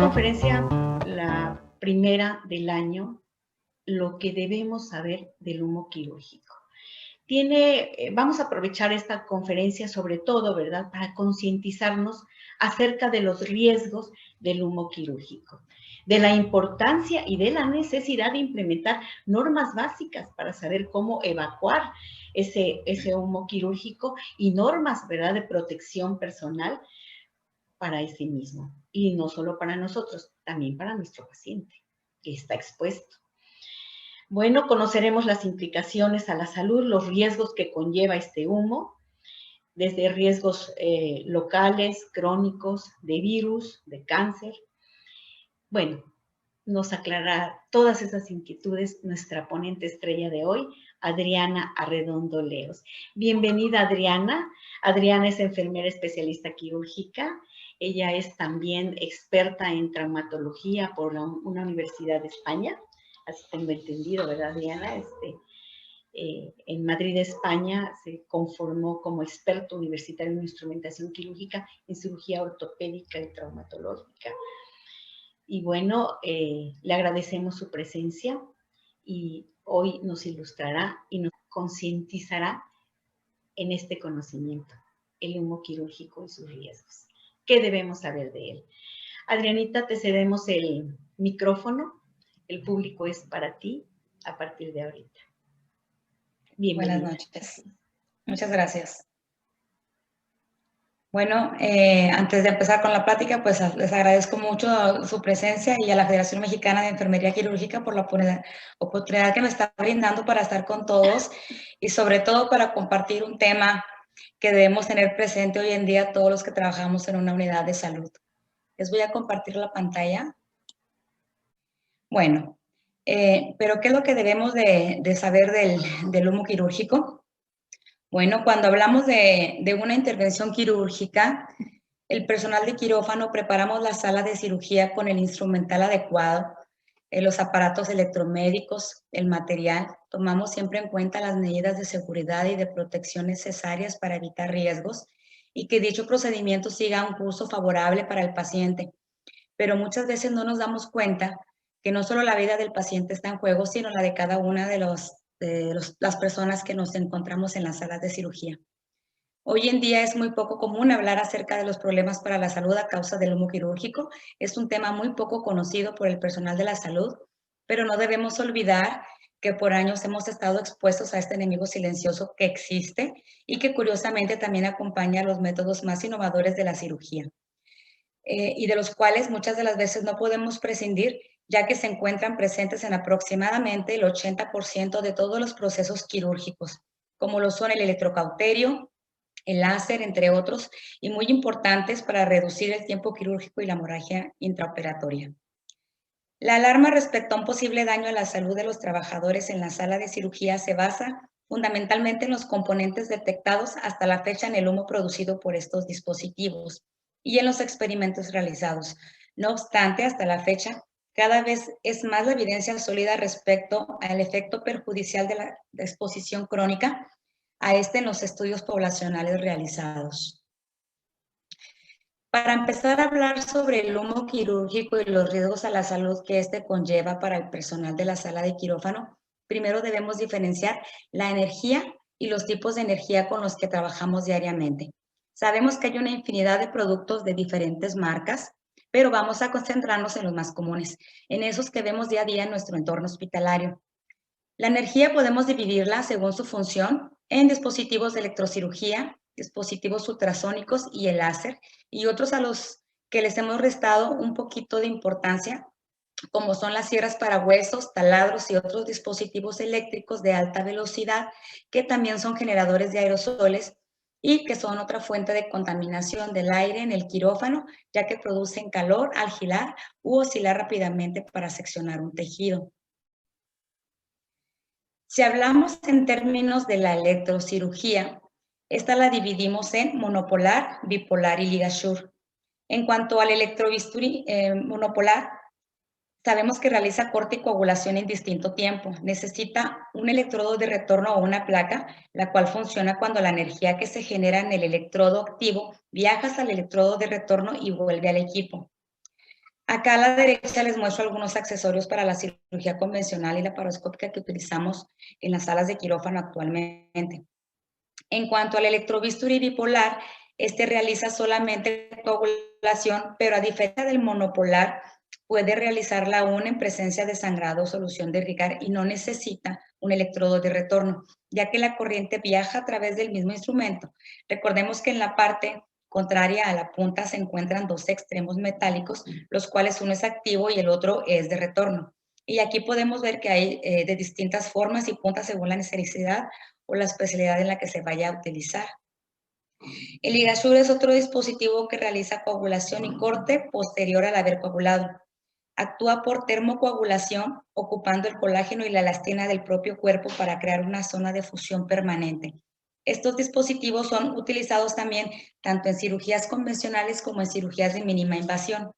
conferencia, la primera del año, lo que debemos saber del humo quirúrgico. Vamos a aprovechar esta conferencia sobre todo, ¿verdad?, para concientizarnos acerca de los riesgos del humo quirúrgico, de la importancia y de la necesidad de implementar normas básicas para saber cómo evacuar ese humo quirúrgico y normas, ¿verdad?, de protección personal para ese mismo. Y no solo para nosotros, también para nuestro paciente que está expuesto. Bueno, conoceremos las implicaciones a la salud, los riesgos que conlleva este humo, desde riesgos locales, crónicos, de virus, de cáncer. Bueno, nos aclarará todas esas inquietudes nuestra ponente estrella de hoy, Adriana Arredondo Leos. Bienvenida, Adriana. Adriana es enfermera especialista quirúrgica. Ella es también experta en traumatología por una universidad de España. Así tengo entendido, ¿verdad, Adriana? En Madrid, España, se conformó como experto universitario en instrumentación quirúrgica, en cirugía ortopédica y traumatológica. Y bueno, le agradecemos su presencia y hoy nos ilustrará y nos concientizará en este conocimiento, el humo quirúrgico y sus riesgos. ¿Qué debemos saber de él? Adrianita, te cedemos el micrófono. El público es para ti a partir de ahorita. Bienvenida. Buenas noches. Muchas gracias. Bueno, antes de empezar con la plática, pues les agradezco mucho su presencia y a la Federación Mexicana de Enfermería Quirúrgica por la oportunidad que me está brindando para estar con todos y sobre todo para compartir un tema que debemos tener presente hoy en día todos los que trabajamos en una unidad de salud. Les voy a compartir la pantalla. Bueno, pero ¿qué es lo que debemos de saber del humo quirúrgico? Bueno, cuando hablamos de una intervención quirúrgica, el personal de quirófano preparamos la sala de cirugía con el instrumental adecuado, los aparatos electromédicos, el material. Tomamos siempre en cuenta las medidas de seguridad y de protección necesarias para evitar riesgos y que dicho procedimiento siga un curso favorable para el paciente. Pero muchas veces no nos damos cuenta que no solo la vida del paciente está en juego, sino la de cada una de las personas que nos encontramos en las salas de cirugía. Hoy en día es muy poco común hablar acerca de los problemas para la salud a causa del humo quirúrgico. Es un tema muy poco conocido por el personal de la salud, pero no debemos olvidar que por años hemos estado expuestos a este enemigo silencioso que existe y que curiosamente también acompaña los métodos más innovadores de la cirugía. Y de los cuales muchas de las veces no podemos prescindir, ya que se encuentran presentes en aproximadamente el 80% de todos los procesos quirúrgicos, como lo son el electrocauterio, el láser, entre otros, y muy importantes para reducir el tiempo quirúrgico y la hemorragia intraoperatoria. La alarma respecto a un posible daño a la salud de los trabajadores en la sala de cirugía se basa fundamentalmente en los componentes detectados hasta la fecha en el humo producido por estos dispositivos y en los experimentos realizados. No obstante, hasta la fecha, cada vez es más la evidencia sólida respecto al efecto perjudicial de la exposición crónica a en los estudios poblacionales realizados. Para empezar a hablar sobre el humo quirúrgico y los riesgos a la salud que conlleva para el personal de la sala de quirófano, primero debemos diferenciar la energía y los tipos de energía con los que trabajamos diariamente. Sabemos que hay una infinidad de productos de diferentes marcas, pero vamos a concentrarnos en los más comunes, en esos que vemos día a día en nuestro entorno hospitalario. La energía podemos dividirla según su función en dispositivos de electrocirugía, dispositivos ultrasónicos y el láser, y otros a los que les hemos restado un poquito de importancia, como son las sierras para huesos, taladros y otros dispositivos eléctricos de alta velocidad, que también son generadores de aerosoles y que son otra fuente de contaminación del aire en el quirófano, ya que producen calor al girar u oscilar rápidamente para seccionar un tejido. Si hablamos en términos de la electrocirugía, esta la dividimos en monopolar, bipolar y ligashure. En cuanto al electrobisturí monopolar, sabemos que realiza corte y coagulación en distinto tiempo. Necesita un electrodo de retorno o una placa, la cual funciona cuando la energía que se genera en el electrodo activo viaja al electrodo de retorno y vuelve al equipo. Acá a la derecha les muestro algunos accesorios para la cirugía convencional y laparoscópica que utilizamos en las salas de quirófano actualmente. En cuanto al electrobisturí bipolar, este realiza solamente coagulación, pero a diferencia del monopolar, puede realizarla aún en presencia de sangrado o solución de irrigar y no necesita un electrodo de retorno, ya que la corriente viaja a través del mismo instrumento. Recordemos que en la parte contraria a la punta se encuentran dos extremos metálicos, los cuales uno es activo y el otro es de retorno. Y aquí podemos ver que hay de distintas formas y puntas según la necesidad o la especialidad en la que se vaya a utilizar. El ligasure es otro dispositivo que realiza coagulación y corte posterior al haber coagulado. Actúa por termocoagulación, ocupando el colágeno y la elastina del propio cuerpo para crear una zona de fusión permanente. Estos dispositivos son utilizados también tanto en cirugías convencionales como en cirugías de mínima invasión.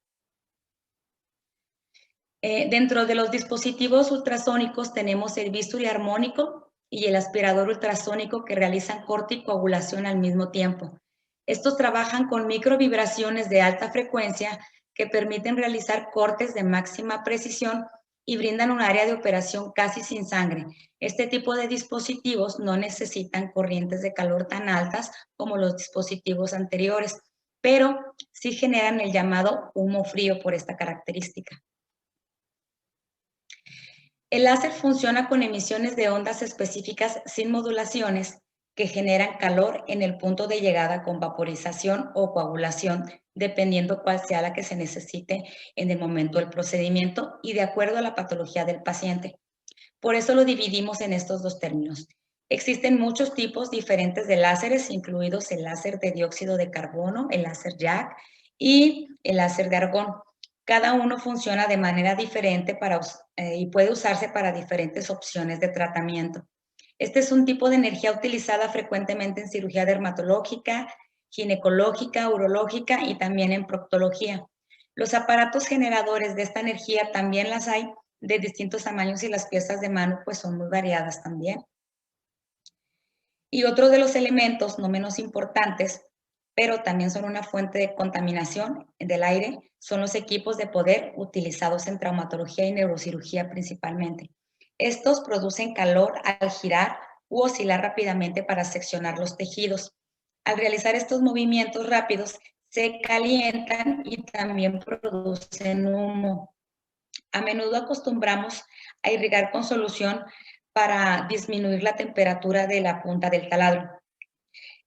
Dentro de los dispositivos ultrasónicos tenemos el bisturí armónico y el aspirador ultrasónico que realizan corte y coagulación al mismo tiempo. Estos trabajan con microvibraciones de alta frecuencia que permiten realizar cortes de máxima precisión y brindan un área de operación casi sin sangre. Este tipo de dispositivos no necesitan corrientes de calor tan altas como los dispositivos anteriores, pero sí generan el llamado humo frío por esta característica. El láser funciona con emisiones de ondas específicas sin modulaciones que generan calor en el punto de llegada con vaporización o coagulación, dependiendo cuál sea la que se necesite en el momento del procedimiento y de acuerdo a la patología del paciente. Por eso lo dividimos en estos dos términos. Existen muchos tipos diferentes de láseres, incluidos el láser de dióxido de carbono, el láser Jack y el láser de argón. Cada uno funciona de manera diferente y puede usarse para diferentes opciones de tratamiento. Este es un tipo de energía utilizada frecuentemente en cirugía dermatológica, ginecológica, urológica y también en proctología. Los aparatos generadores de esta energía también las hay de distintos tamaños y las piezas de mano pues son muy variadas también. Y otro de los elementos no menos importantes, pero también son una fuente de contaminación del aire, son los equipos de poder utilizados en traumatología y neurocirugía principalmente. Estos producen calor al girar u oscilar rápidamente para seccionar los tejidos. Al realizar estos movimientos rápidos, se calientan y también producen humo. A menudo acostumbramos a irrigar con solución para disminuir la temperatura de la punta del taladro.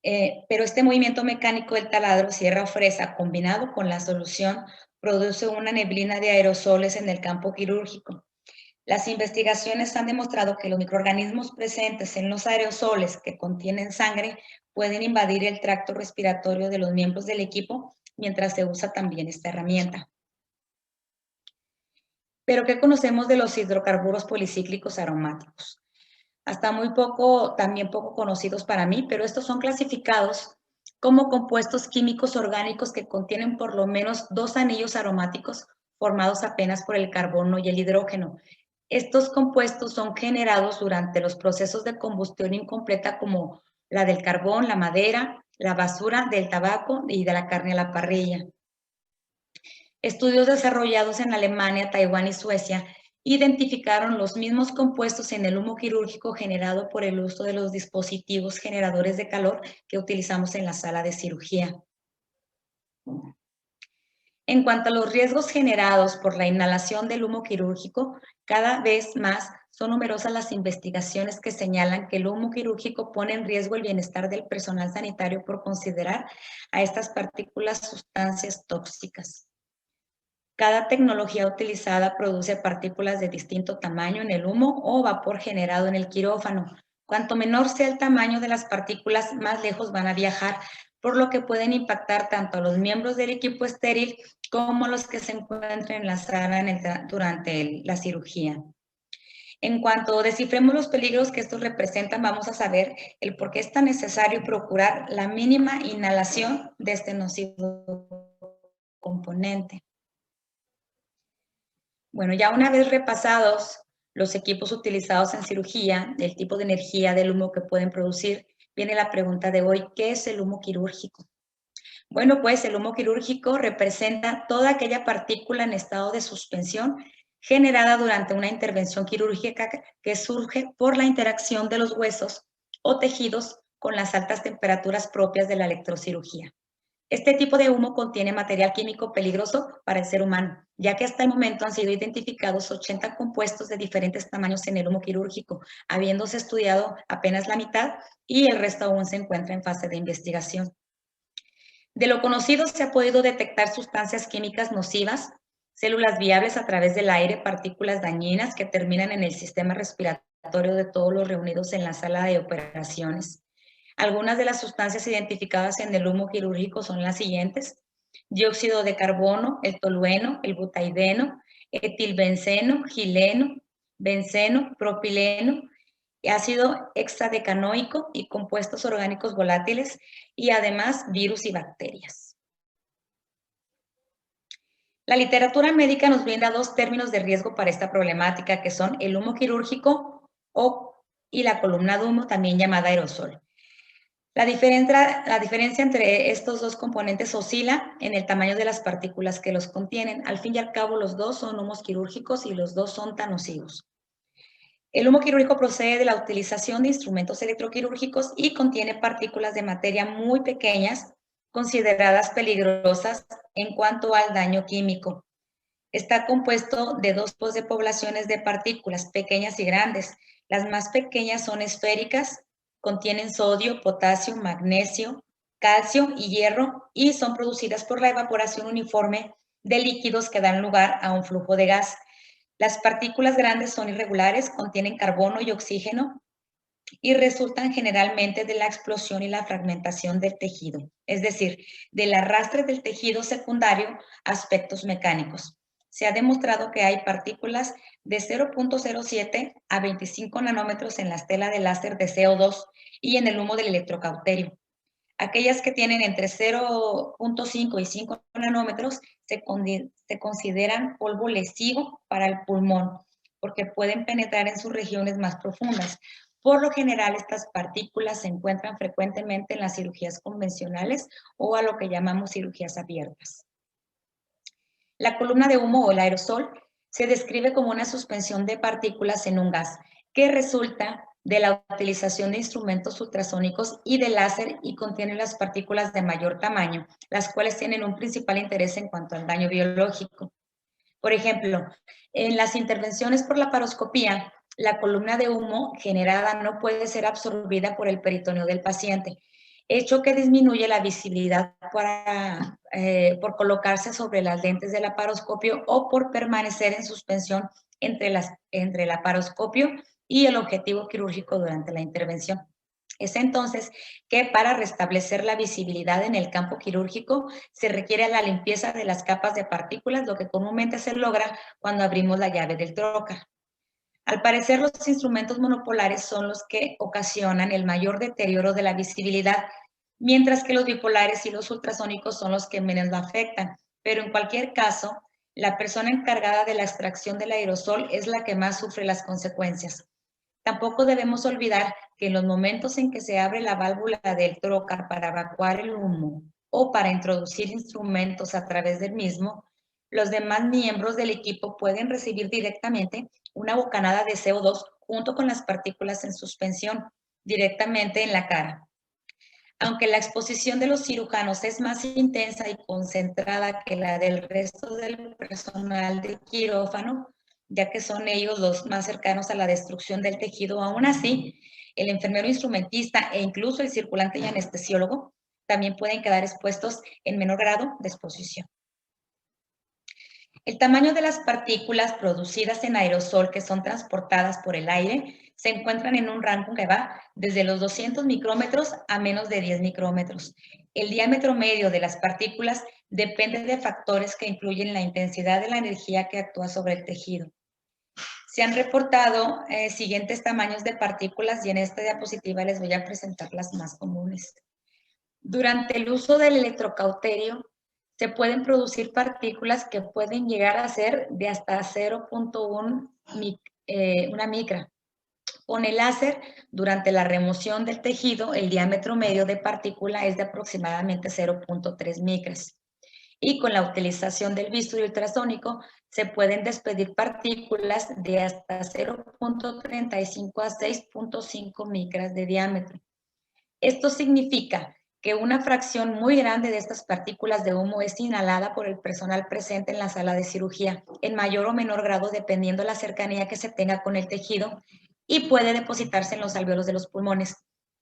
Pero este movimiento mecánico del taladro, sierra o fresa, combinado con la solución, produce una neblina de aerosoles en el campo quirúrgico. Las investigaciones han demostrado que los microorganismos presentes en los aerosoles que contienen sangre pueden invadir el tracto respiratorio de los miembros del equipo mientras se usa también esta herramienta. Pero ¿qué conocemos de los hidrocarburos policíclicos aromáticos? Hasta muy poco, también poco conocidos para mí, pero estos son clasificados como compuestos químicos orgánicos que contienen por lo menos 2 anillos aromáticos formados apenas por el carbono y el hidrógeno. Estos compuestos son generados durante los procesos de combustión incompleta como la del carbón, la madera, la basura, del tabaco y de la carne a la parrilla. Estudios desarrollados en Alemania, Taiwán y Suecia identificaron los mismos compuestos en el humo quirúrgico generado por el uso de los dispositivos generadores de calor que utilizamos en la sala de cirugía. En cuanto a los riesgos generados por la inhalación del humo quirúrgico, cada vez más son numerosas las investigaciones que señalan que el humo quirúrgico pone en riesgo el bienestar del personal sanitario por considerar a estas partículas sustancias tóxicas. Cada tecnología utilizada produce partículas de distinto tamaño en el humo o vapor generado en el quirófano. Cuanto menor sea el tamaño de las partículas, más lejos van a viajar, por lo que pueden impactar tanto a los miembros del equipo estéril como a los que se encuentran en la sala durante la cirugía. En cuanto descifremos los peligros que estos representan, vamos a saber el por qué es tan necesario procurar la mínima inhalación de este nocivo componente. Bueno, ya una vez repasados los equipos utilizados en cirugía, el tipo de energía del humo que pueden producir, viene la pregunta de hoy, ¿qué es el humo quirúrgico? Bueno, pues el humo quirúrgico representa toda aquella partícula en estado de suspensión generada durante una intervención quirúrgica que surge por la interacción de los huesos o tejidos con las altas temperaturas propias de la electrocirugía. Este tipo de humo contiene material químico peligroso para el ser humano, ya que hasta el momento han sido identificados 80 compuestos de diferentes tamaños en el humo quirúrgico, habiéndose estudiado apenas la mitad y el resto aún se encuentra en fase de investigación. De lo conocido se ha podido detectar sustancias químicas nocivas, células viables a través del aire, partículas dañinas que terminan en el sistema respiratorio de todos los reunidos en la sala de operaciones. Algunas de las sustancias identificadas en el humo quirúrgico son las siguientes: dióxido de carbono, el tolueno, el butaideno, etilbenceno, gileno, benceno, propileno, ácido hexadecanoico y compuestos orgánicos volátiles, y además virus y bacterias. La literatura médica nos brinda dos términos de riesgo para esta problemática, que son el humo quirúrgico y la columna de humo, también llamada aerosol. La diferencia entre estos dos componentes oscila en el tamaño de las partículas que los contienen. Al fin y al cabo, los dos son humos quirúrgicos y los dos son tan nocivos. El humo quirúrgico procede de la utilización de instrumentos electroquirúrgicos y contiene partículas de materia muy pequeñas, consideradas peligrosas en cuanto al daño químico. Está compuesto de dos tipos de poblaciones de partículas, pequeñas y grandes. Las más pequeñas son esféricas, contienen sodio, potasio, magnesio, calcio y hierro, y son producidas por la evaporación uniforme de líquidos que dan lugar a un flujo de gas. Las partículas grandes son irregulares, contienen carbono y oxígeno y resultan generalmente de la explosión y la fragmentación del tejido, es decir, del arrastre del tejido secundario a aspectos mecánicos. Se ha demostrado que hay partículas de 0.07 a 25 nanómetros en la estela de láser de CO2 y en el humo del electrocauterio. Aquellas que tienen entre 0.5 y 5 nanómetros se consideran polvo lesivo para el pulmón, porque pueden penetrar en sus regiones más profundas. Por lo general, estas partículas se encuentran frecuentemente en las cirugías convencionales o a lo que llamamos cirugías abiertas. La columna de humo o el aerosol se describe como una suspensión de partículas en un gas que resulta de la utilización de instrumentos ultrasónicos y de láser y contiene las partículas de mayor tamaño, las cuales tienen un principal interés en cuanto al daño biológico. Por ejemplo, en las intervenciones por laparoscopía, la columna de humo generada no puede ser absorbida por el peritoneo del paciente, hecho que disminuye la visibilidad por colocarse sobre las lentes del laparoscopio o por permanecer en suspensión entre el laparoscopio y el objetivo quirúrgico durante la intervención. Es entonces que para restablecer la visibilidad en el campo quirúrgico se requiere la limpieza de las capas de partículas, lo que comúnmente se logra cuando abrimos la llave del trocar. Al parecer, los instrumentos monopolares son los que ocasionan el mayor deterioro de la visibilidad, mientras que los bipolares y los ultrasónicos son los que menos lo afectan. Pero en cualquier caso, la persona encargada de la extracción del aerosol es la que más sufre las consecuencias. Tampoco debemos olvidar que en los momentos en que se abre la válvula del trocar para evacuar el humo o para introducir instrumentos a través del mismo, los demás miembros del equipo pueden recibir directamente una bocanada de CO2 junto con las partículas en suspensión directamente en la cara. Aunque la exposición de los cirujanos es más intensa y concentrada que la del resto del personal de quirófano, ya que son ellos los más cercanos a la destrucción del tejido, aún así, el enfermero instrumentista e incluso el circulante y anestesiólogo también pueden quedar expuestos en menor grado de exposición. El tamaño de las partículas producidas en aerosol que son transportadas por el aire se encuentran en un rango que va desde los 200 micrómetros a menos de 10 micrómetros. El diámetro medio de las partículas depende de factores que incluyen la intensidad de la energía que actúa sobre el tejido. Se han reportado siguientes tamaños de partículas y en esta diapositiva les voy a presentar las más comunes. Durante el uso del electrocauterio, se pueden producir partículas que pueden llegar a ser de hasta 0.1 una micra. Con el láser, durante la remoción del tejido, el diámetro medio de partícula es de aproximadamente 0.3 micras. Y con la utilización del bisturí ultrasónico se pueden despedir partículas de hasta 0.35 a 6.5 micras de diámetro. Esto significa que una fracción muy grande de estas partículas de humo es inhalada por el personal presente en la sala de cirugía, en mayor o menor grado dependiendo la cercanía que se tenga con el tejido, y puede depositarse en los alvéolos de los pulmones.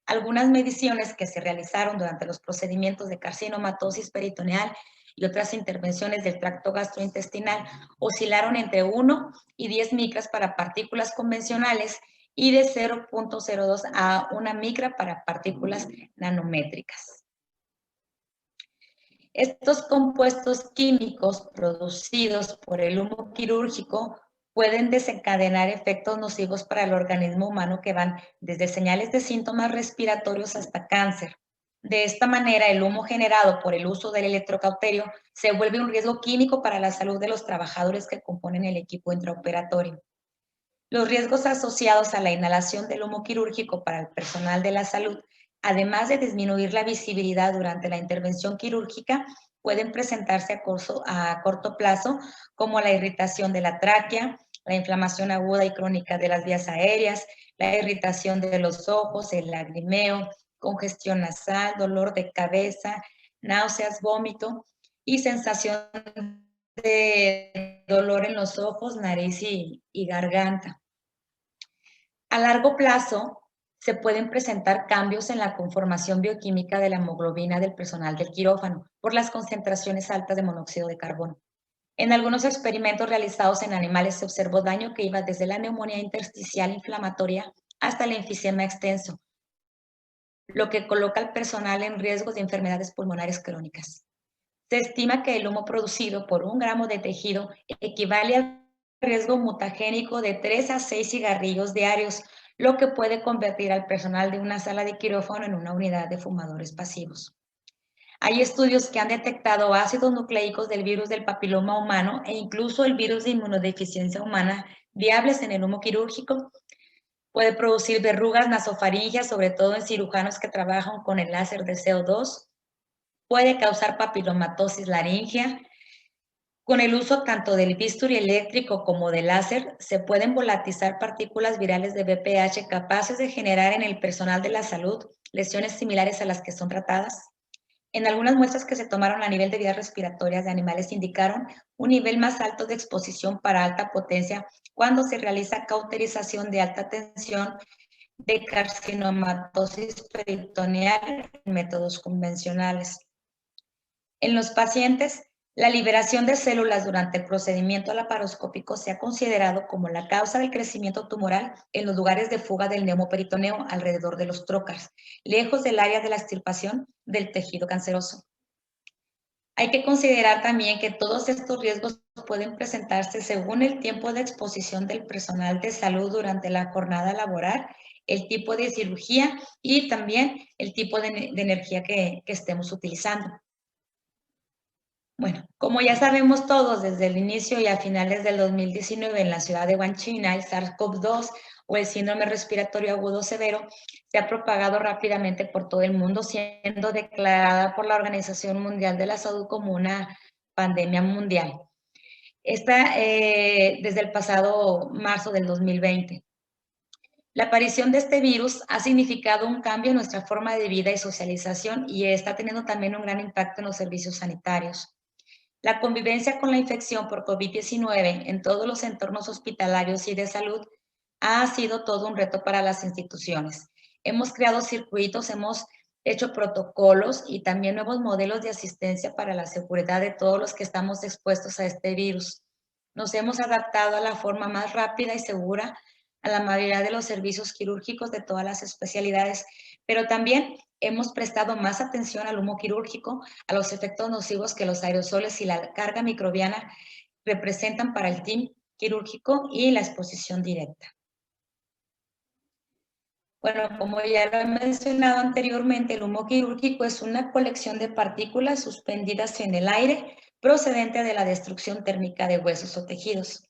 Algunas mediciones que se realizaron durante los procedimientos de carcinomatosis peritoneal y otras intervenciones del tracto gastrointestinal oscilaron entre 1 y 10 micras para partículas convencionales y de 0.02 a 1 micra para partículas nanométricas. Estos compuestos químicos producidos por el humo quirúrgico pueden desencadenar efectos nocivos para el organismo humano que van desde señales de síntomas respiratorios hasta cáncer. De esta manera, el humo generado por el uso del electrocauterio se vuelve un riesgo químico para la salud de los trabajadores que componen el equipo intraoperatorio. Los riesgos asociados a la inhalación del humo quirúrgico para el personal de la salud, además de disminuir la visibilidad durante la intervención quirúrgica, pueden presentarse a corto plazo, como la irritación de la tráquea, la inflamación aguda y crónica de las vías aéreas, la irritación de los ojos, el lagrimeo, congestión nasal, dolor de cabeza, náuseas, vómito y sensación de dolor en los ojos, nariz y garganta. A largo plazo, se pueden presentar cambios en la conformación bioquímica de la hemoglobina del personal del quirófano por las concentraciones altas de monóxido de carbono. En algunos experimentos realizados en animales se observó daño que iba desde la neumonía intersticial inflamatoria hasta el enfisema extenso, lo que coloca al personal en riesgo de enfermedades pulmonares crónicas. Se estima que el humo producido por 1 gramo de tejido equivale al riesgo mutagénico de 3 a 6 cigarrillos diarios, lo que puede convertir al personal de una sala de quirófano en una unidad de fumadores pasivos. Hay estudios que han detectado ácidos nucleicos del virus del papiloma humano e incluso el virus de inmunodeficiencia humana viables en el humo quirúrgico. Puede producir verrugas nasofaringeas, sobre todo en cirujanos que trabajan con el láser de CO2. Puede causar papilomatosis laringea. Con el uso tanto del bisturí eléctrico como del láser, se pueden volatizar partículas virales de VPH capaces de generar en el personal de la salud lesiones similares a las que son tratadas. En algunas muestras que se tomaron a nivel de vías respiratorias de animales indicaron un nivel más alto de exposición para alta potencia cuando se realiza cauterización de alta tensión de carcinomatosis peritoneal en métodos convencionales. En los pacientes, la liberación de células durante el procedimiento laparoscópico se ha considerado como la causa del crecimiento tumoral en los lugares de fuga del neumoperitoneo alrededor de los trócares, lejos del área de la extirpación del tejido canceroso. Hay que considerar también que todos estos riesgos pueden presentarse según el tiempo de exposición del personal de salud durante la jornada laboral, el tipo de cirugía y también el tipo de energía que estemos utilizando. Bueno, como ya sabemos todos, desde el inicio y a finales del 2019 en la ciudad de Wuhan, China, el SARS-CoV-2 o el síndrome respiratorio agudo severo se ha propagado rápidamente por todo el mundo, siendo declarada por la Organización Mundial de la Salud como una pandemia mundial. Esta desde el pasado marzo del 2020. La aparición de este virus ha significado un cambio en nuestra forma de vida y socialización y está teniendo también un gran impacto en los servicios sanitarios. La convivencia con la infección por COVID-19 en todos los entornos hospitalarios y de salud ha sido todo un reto para las instituciones. Hemos creado circuitos, hemos hecho protocolos y también nuevos modelos de asistencia para la seguridad de todos los que estamos expuestos a este virus. Nos hemos adaptado a la forma más rápida y segura a la mayoría de los servicios quirúrgicos de todas las especialidades, pero también hemos prestado más atención al humo quirúrgico, a los efectos nocivos que los aerosoles y la carga microbiana representan para el team quirúrgico y la exposición directa. Bueno, como ya lo he mencionado anteriormente, el humo quirúrgico es una colección de partículas suspendidas en el aire procedente de la destrucción térmica de huesos o tejidos.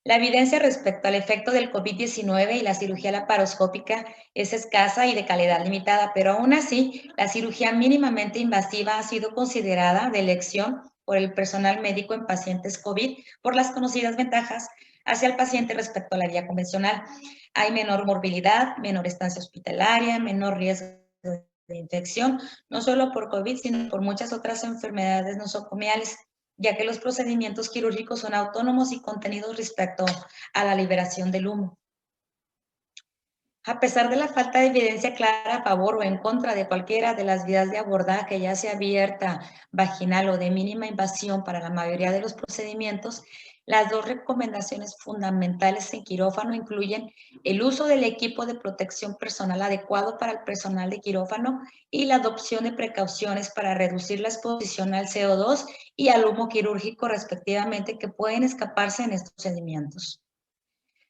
La evidencia respecto al efecto del COVID-19 y la cirugía laparoscópica es escasa y de calidad limitada, pero aún así, la cirugía mínimamente invasiva ha sido considerada de elección por el personal médico en pacientes COVID por las conocidas ventajas hacia el paciente respecto a la vía convencional. Hay menor morbilidad, menor estancia hospitalaria, menor riesgo de infección, no solo por COVID, sino por muchas otras enfermedades nosocomiales, ya que los procedimientos quirúrgicos son autónomos y contenidos respecto a la liberación del humo. A pesar de la falta de evidencia clara a favor o en contra de cualquiera de las vías de abordaje, ya sea abierta, vaginal o de mínima invasión para la mayoría de los procedimientos, las dos recomendaciones fundamentales en quirófano incluyen el uso del equipo de protección personal adecuado para el personal de quirófano y la adopción de precauciones para reducir la exposición al CO2 y al humo quirúrgico respectivamente que pueden escaparse en estos procedimientos.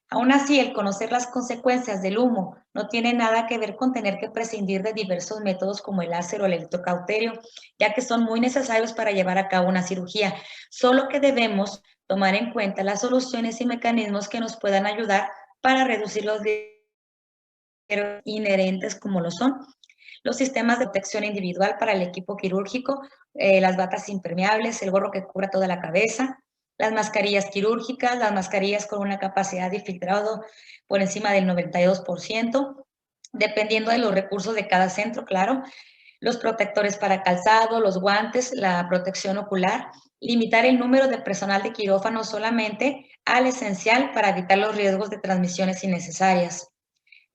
Aún así, el conocer las consecuencias del humo no tiene nada que ver con tener que prescindir de diversos métodos como el láser o el electrocauterio, ya que son muy necesarios para llevar a cabo una cirugía, solo que debemos tomar en cuenta las soluciones y mecanismos que nos puedan ayudar para reducir los riesgos inherentes como lo son los sistemas de protección individual para el equipo quirúrgico, las batas impermeables, el gorro que cubra toda la cabeza, las mascarillas quirúrgicas, las mascarillas con una capacidad de filtrado por encima del 92%, dependiendo de los recursos de cada centro, claro, los protectores para calzado, los guantes, la protección ocular, limitar el número de personal de quirófano solamente al esencial para evitar los riesgos de transmisiones innecesarias.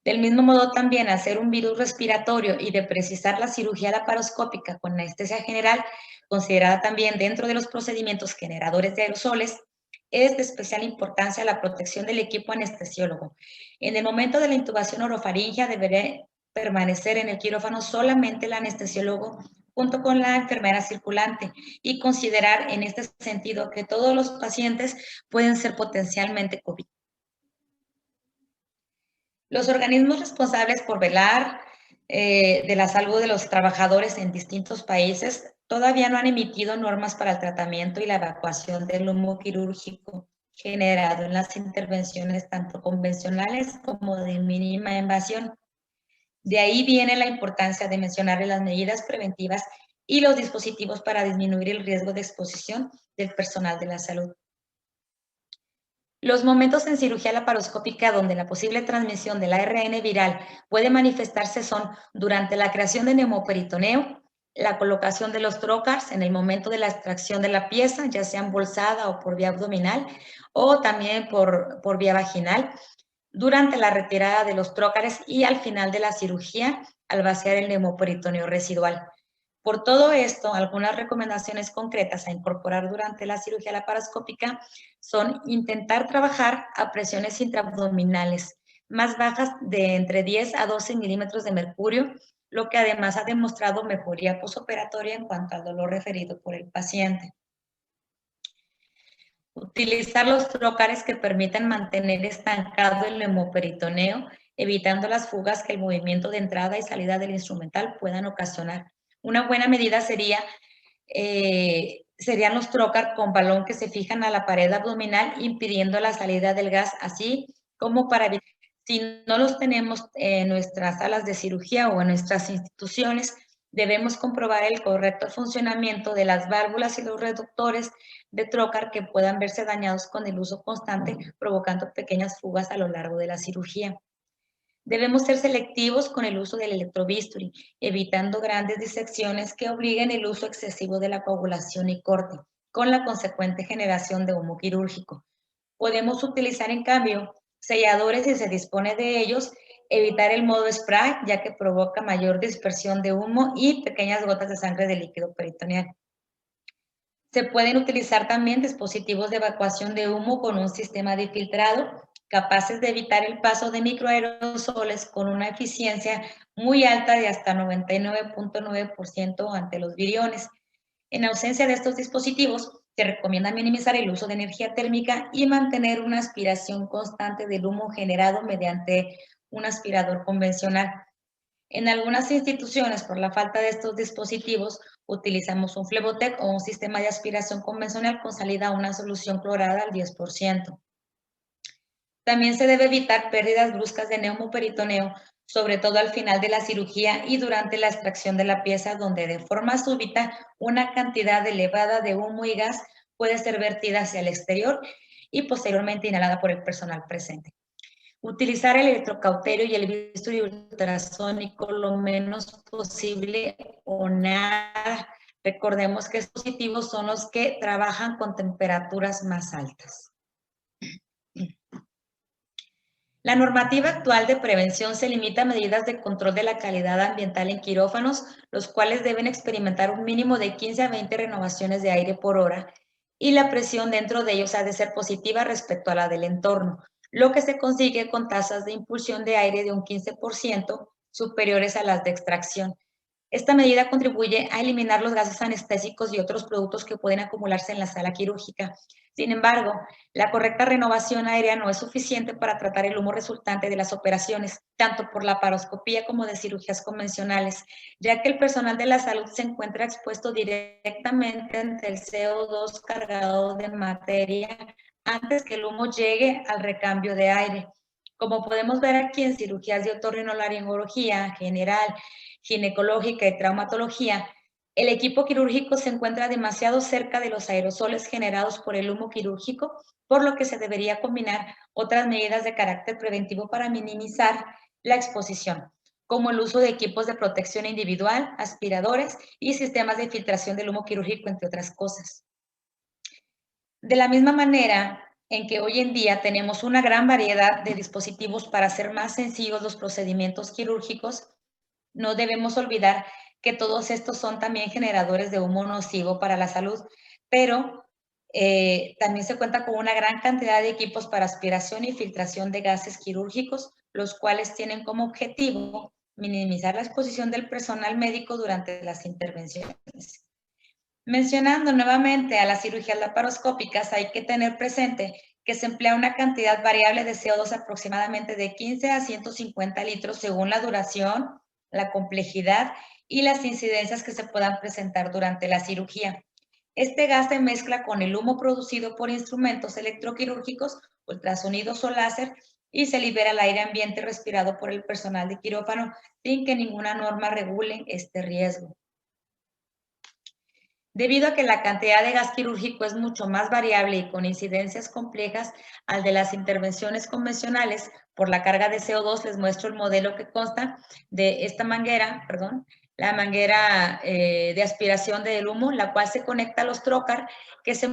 Del mismo modo, también hacer un virus respiratorio y de precisar la cirugía laparoscópica con anestesia general, considerada también dentro de los procedimientos generadores de aerosoles, es de especial importancia la protección del equipo anestesiólogo. En el momento de la intubación orofaringea deberá permanecer en el quirófano solamente el anestesiólogo junto con la enfermera circulante y considerar en este sentido que todos los pacientes pueden ser potencialmente COVID. Los organismos responsables por velar de la salud de los trabajadores en distintos países todavía no han emitido normas para el tratamiento y la evacuación del humo quirúrgico generado en las intervenciones tanto convencionales como de mínima invasión. De ahí viene la importancia de mencionar las medidas preventivas y los dispositivos para disminuir el riesgo de exposición del personal de la salud. Los momentos en cirugía laparoscópica donde la posible transmisión del ARN viral puede manifestarse son durante la creación de neumoperitoneo, la colocación de los trocars en el momento de la extracción de la pieza, ya sea embolsada o por vía abdominal, o también por vía vaginal, durante la retirada de los trócares y al final de la cirugía al vaciar el neumoperitoneo residual. Por todo esto, algunas recomendaciones concretas a incorporar durante la cirugía laparoscópica son intentar trabajar a presiones intraabdominales más bajas de entre 10 a 12 milímetros de mercurio, lo que además ha demostrado mejoría posoperatoria en cuanto al dolor referido por el paciente. Utilizar los trocars que permitan mantener estancado el neumoperitoneo, evitando las fugas que el movimiento de entrada y salida del instrumental puedan ocasionar. Una buena medida serían los trocar con balón que se fijan a la pared abdominal, impidiendo la salida del gas, así como para evitar. Si no los tenemos en nuestras salas de cirugía o en nuestras instituciones, debemos comprobar el correcto funcionamiento de las válvulas y los reductores de trocar que puedan verse dañados con el uso constante, provocando pequeñas fugas a lo largo de la cirugía. Debemos ser selectivos con el uso del electrobisturi, evitando grandes disecciones que obliguen el uso excesivo de la coagulación y corte, con la consecuente generación de humo quirúrgico. Podemos utilizar, en cambio, selladores si se dispone de ellos, evitar el modo spray, ya que provoca mayor dispersión de humo y pequeñas gotas de sangre de líquido peritoneal. Se pueden utilizar también dispositivos de evacuación de humo con un sistema de filtrado capaces de evitar el paso de microaerosoles con una eficiencia muy alta de hasta 99.9% ante los viriones. En ausencia de estos dispositivos, se recomienda minimizar el uso de energía térmica y mantener una aspiración constante del humo generado mediante un aspirador convencional. En algunas instituciones, por la falta de estos dispositivos, utilizamos un Flebotec o un sistema de aspiración convencional con salida a una solución clorada al 10%. También se debe evitar pérdidas bruscas de neumoperitoneo, sobre todo al final de la cirugía y durante la extracción de la pieza, donde de forma súbita una cantidad elevada de humo y gas puede ser vertida hacia el exterior y posteriormente inhalada por el personal presente. Utilizar el electrocauterio y el bisturí ultrasónico lo menos posible o nada. Recordemos que estos dispositivos son los que trabajan con temperaturas más altas. La normativa actual de prevención se limita a medidas de control de la calidad ambiental en quirófanos, los cuales deben experimentar un mínimo de 15 a 20 renovaciones de aire por hora, y la presión dentro de ellos ha de ser positiva respecto a la del entorno, lo que se consigue con tasas de impulsión de aire de un 15% superiores a las de extracción. Esta medida contribuye a eliminar los gases anestésicos y otros productos que pueden acumularse en la sala quirúrgica. Sin embargo, la correcta renovación aérea no es suficiente para tratar el humo resultante de las operaciones, tanto por la laparoscopía como de cirugías convencionales, ya que el personal de la salud se encuentra expuesto directamente ante el CO2 cargado de materia antes que el humo llegue al recambio de aire. Como podemos ver aquí en cirugías de otorrinolaringología general, ginecológica y traumatología, el equipo quirúrgico se encuentra demasiado cerca de los aerosoles generados por el humo quirúrgico, por lo que se debería combinar otras medidas de carácter preventivo para minimizar la exposición, como el uso de equipos de protección individual, aspiradores y sistemas de filtración del humo quirúrgico, entre otras cosas. De la misma manera en que hoy en día tenemos una gran variedad de dispositivos para hacer más sencillos los procedimientos quirúrgicos, no debemos olvidar que todos estos son también generadores de humo nocivo para la salud, pero también se cuenta con una gran cantidad de equipos para aspiración y filtración de gases quirúrgicos, los cuales tienen como objetivo minimizar la exposición del personal médico durante las intervenciones. Mencionando nuevamente a las cirugías laparoscópicas, hay que tener presente que se emplea una cantidad variable de CO2 aproximadamente de 15 a 150 litros según la duración, la complejidad y las incidencias que se puedan presentar durante la cirugía. Este gas se mezcla con el humo producido por instrumentos electroquirúrgicos, ultrasonidos o láser y se libera al aire ambiente respirado por el personal de quirófano sin que ninguna norma regule este riesgo. Debido a que la cantidad de gas quirúrgico es mucho más variable y con incidencias complejas al de las intervenciones convencionales, por la carga de CO2 les muestro el modelo que consta de esta manguera, la manguera de aspiración del humo, la cual se conecta a los trocar que se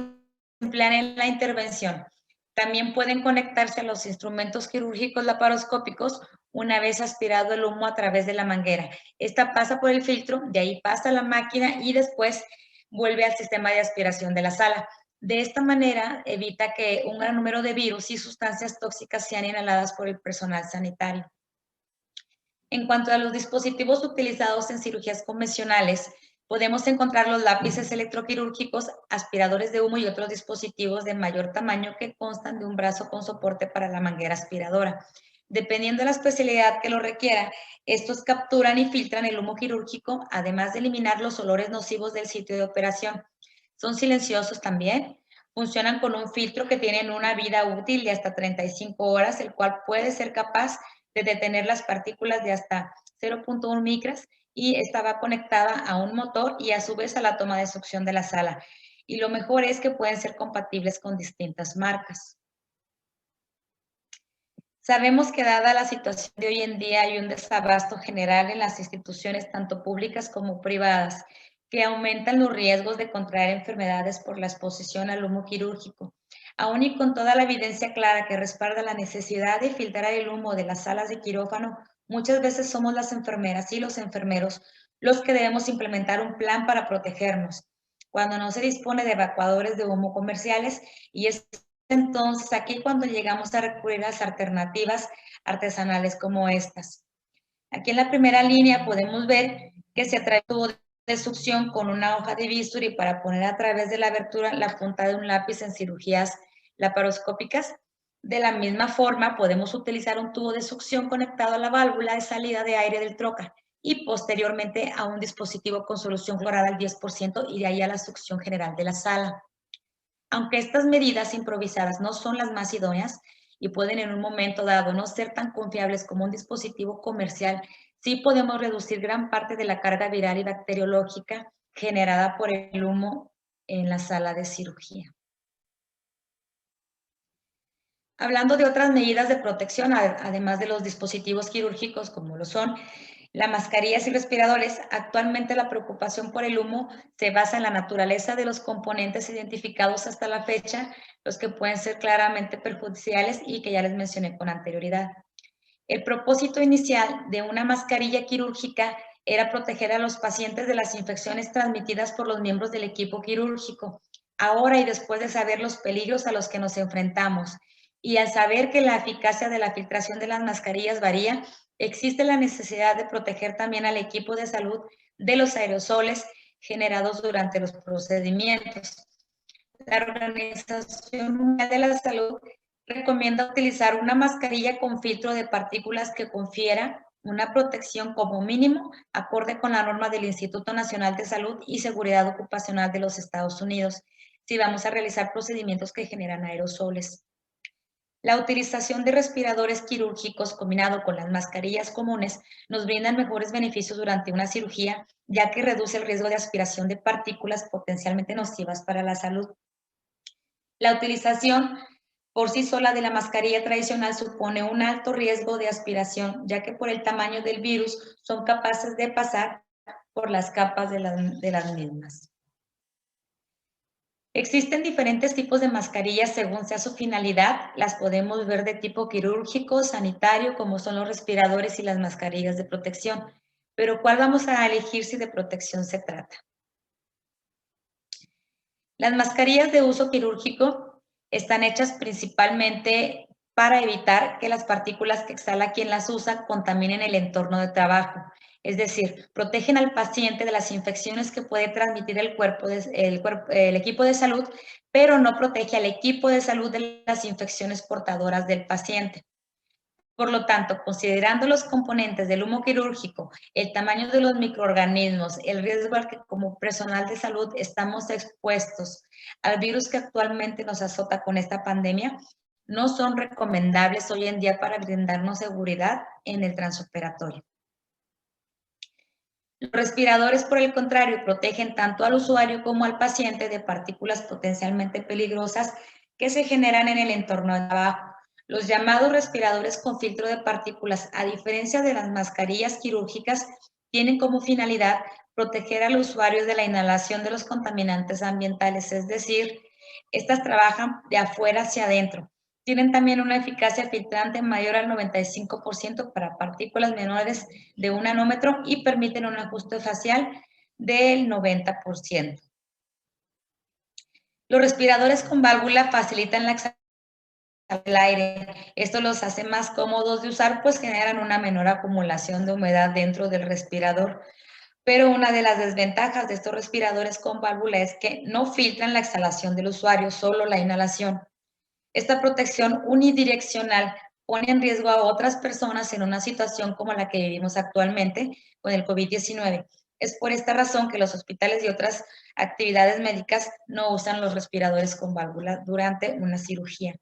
emplean en la intervención. También pueden conectarse a los instrumentos quirúrgicos laparoscópicos una vez aspirado el humo a través de la manguera. Esta pasa por el filtro, de ahí pasa a la máquina y después vuelve al sistema de aspiración de la sala. De esta manera evita que un gran número de virus y sustancias tóxicas sean inhaladas por el personal sanitario. En cuanto a los dispositivos utilizados en cirugías convencionales, podemos encontrar los lápices electroquirúrgicos, aspiradores de humo y otros dispositivos de mayor tamaño que constan de un brazo con soporte para la manguera aspiradora. Dependiendo de la especialidad que lo requiera, estos capturan y filtran el humo quirúrgico, además de eliminar los olores nocivos del sitio de operación. Son silenciosos también, funcionan con un filtro que tiene una vida útil de hasta 35 horas, el cual puede ser capaz de detener las partículas de hasta 0.1 micras y estaba conectada a un motor y a su vez a la toma de succión de la sala. Y lo mejor es que pueden ser compatibles con distintas marcas. Sabemos que dada la situación de hoy en día hay un desabasto general en las instituciones tanto públicas como privadas que aumentan los riesgos de contraer enfermedades por la exposición al humo quirúrgico. Aún y con toda la evidencia clara que respalda la necesidad de filtrar el humo de las salas de quirófano, muchas veces somos las enfermeras y los enfermeros los que debemos implementar un plan para protegernos cuando no se dispone de evacuadores de humo comerciales y es entonces aquí cuando llegamos a recurrir a las alternativas artesanales como estas. Aquí en la primera línea podemos ver que se trae tubo de succión con una hoja de bisturí para poner a través de la abertura la punta de un lápiz en cirugías laparoscópicas. De la misma forma, podemos utilizar un tubo de succión conectado a la válvula de salida de aire del trocar y posteriormente a un dispositivo con solución clorada al 10% y de ahí a la succión general de la sala. Aunque estas medidas improvisadas no son las más idóneas, y pueden en un momento dado no ser tan confiables como un dispositivo comercial, sí podemos reducir gran parte de la carga viral y bacteriológica generada por el humo en la sala de cirugía. Hablando de otras medidas de protección, además de los dispositivos quirúrgicos como lo son las mascarillas y respiradores, actualmente la preocupación por el humo se basa en la naturaleza de los componentes identificados hasta la fecha, los que pueden ser claramente perjudiciales y que ya les mencioné con anterioridad. El propósito inicial de una mascarilla quirúrgica era proteger a los pacientes de las infecciones transmitidas por los miembros del equipo quirúrgico. Ahora y después de saber los peligros a los que nos enfrentamos y al saber que la eficacia de la filtración de las mascarillas varía, existe la necesidad de proteger también al equipo de salud de los aerosoles generados durante los procedimientos. La Organización Mundial de la Salud recomienda utilizar una mascarilla con filtro de partículas que confiera una protección como mínimo acorde con la norma del Instituto Nacional de Salud y Seguridad Ocupacional de los Estados Unidos, si vamos a realizar procedimientos que generan aerosoles. La utilización de respiradores quirúrgicos combinado con las mascarillas comunes nos brindan mejores beneficios durante una cirugía, ya que reduce el riesgo de aspiración de partículas potencialmente nocivas para la salud. La utilización por sí sola de la mascarilla tradicional supone un alto riesgo de aspiración, ya que por el tamaño del virus son capaces de pasar por las capas de las mismas. Existen diferentes tipos de mascarillas según sea su finalidad. Las podemos ver de tipo quirúrgico, sanitario, como son los respiradores y las mascarillas de protección. Pero ¿cuál vamos a elegir si de protección se trata? Las mascarillas de uso quirúrgico están hechas principalmente para evitar que las partículas que exhala quien las usa contaminen el entorno de trabajo. Es decir, protegen al paciente de las infecciones que puede transmitir el equipo de salud, pero no protege al equipo de salud de las infecciones portadoras del paciente. Por lo tanto, considerando los componentes del humo quirúrgico, el tamaño de los microorganismos, el riesgo al que como personal de salud estamos expuestos al virus que actualmente nos azota con esta pandemia, no son recomendables hoy en día para brindarnos seguridad en el transoperatorio. Los respiradores, por el contrario, protegen tanto al usuario como al paciente de partículas potencialmente peligrosas que se generan en el entorno de trabajo. Los llamados respiradores con filtro de partículas, a diferencia de las mascarillas quirúrgicas, tienen como finalidad proteger al usuario de la inhalación de los contaminantes ambientales, es decir, estas trabajan de afuera hacia adentro. Tienen también una eficacia filtrante mayor al 95% para partículas menores de 1 nanómetro y permiten un ajuste facial del 90%. Los respiradores con válvula facilitan la exhalación del aire. Esto los hace más cómodos de usar, pues generan una menor acumulación de humedad dentro del respirador. Pero una de las desventajas de estos respiradores con válvula es que no filtran la exhalación del usuario, solo la inhalación. Esta protección unidireccional pone en riesgo a otras personas en una situación como la que vivimos actualmente con el COVID-19. Es por esta razón que los hospitales y otras actividades médicas no usan los respiradores con válvula durante una cirugía.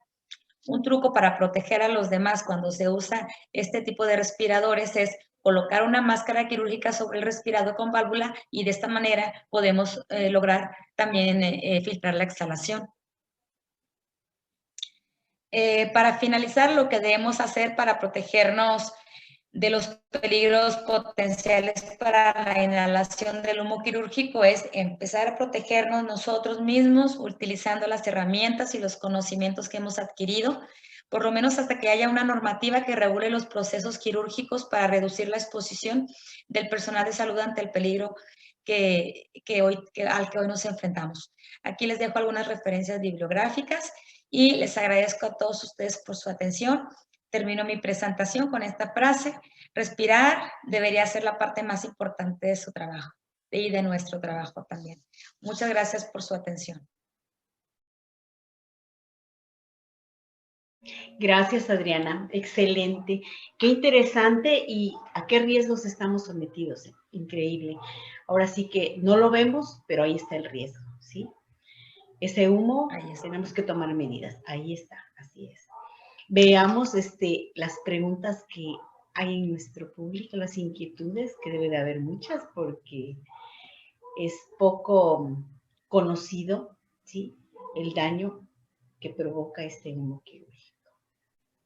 Un truco para proteger a los demás cuando se usa este tipo de respiradores es colocar una máscara quirúrgica sobre el respirador con válvula y de esta manera podemos lograr también filtrar la exhalación. Para finalizar, lo que debemos hacer para protegernos de los peligros potenciales para la inhalación del humo quirúrgico es empezar a protegernos nosotros mismos utilizando las herramientas y los conocimientos que hemos adquirido, por lo menos hasta que haya una normativa que regule los procesos quirúrgicos para reducir la exposición del personal de salud ante el peligro al que hoy nos enfrentamos. Aquí les dejo algunas referencias bibliográficas y les agradezco a todos ustedes por su atención. Termino mi presentación con esta frase: respirar debería ser la parte más importante de su trabajo y de nuestro trabajo también. Muchas gracias por su atención. Gracias, Adriana. Excelente. Qué interesante y a qué riesgos estamos sometidos. Increíble. Ahora sí que no lo vemos, pero ahí está el riesgo, ¿sí? Ese humo, tenemos que tomar medidas. Ahí está, así es. Veamos las preguntas que hay en nuestro público, las inquietudes, que debe de haber muchas porque es poco conocido, ¿sí?, el daño que provoca este humo quirúrgico.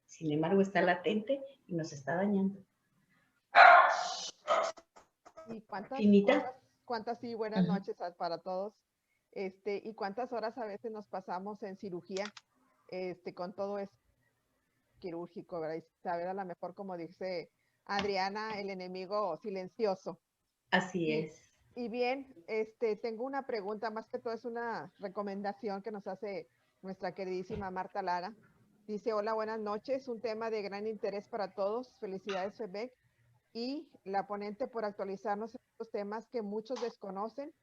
Sin embargo, está latente y nos está dañando. ¿Y Finita. sí, buenas noches para todos. ¿Y cuántas horas a veces nos pasamos en cirugía con todo esto quirúrgico, ¿verdad? Y saber a lo mejor, como dice Adriana, el enemigo silencioso. Así es. Y bien, tengo una pregunta, más que todo es una recomendación que nos hace nuestra queridísima Marta Lara. Dice, hola, buenas noches, un tema de gran interés para todos. Felicidades, FEMEC, y la ponente por actualizarnos en estos temas que muchos desconocen,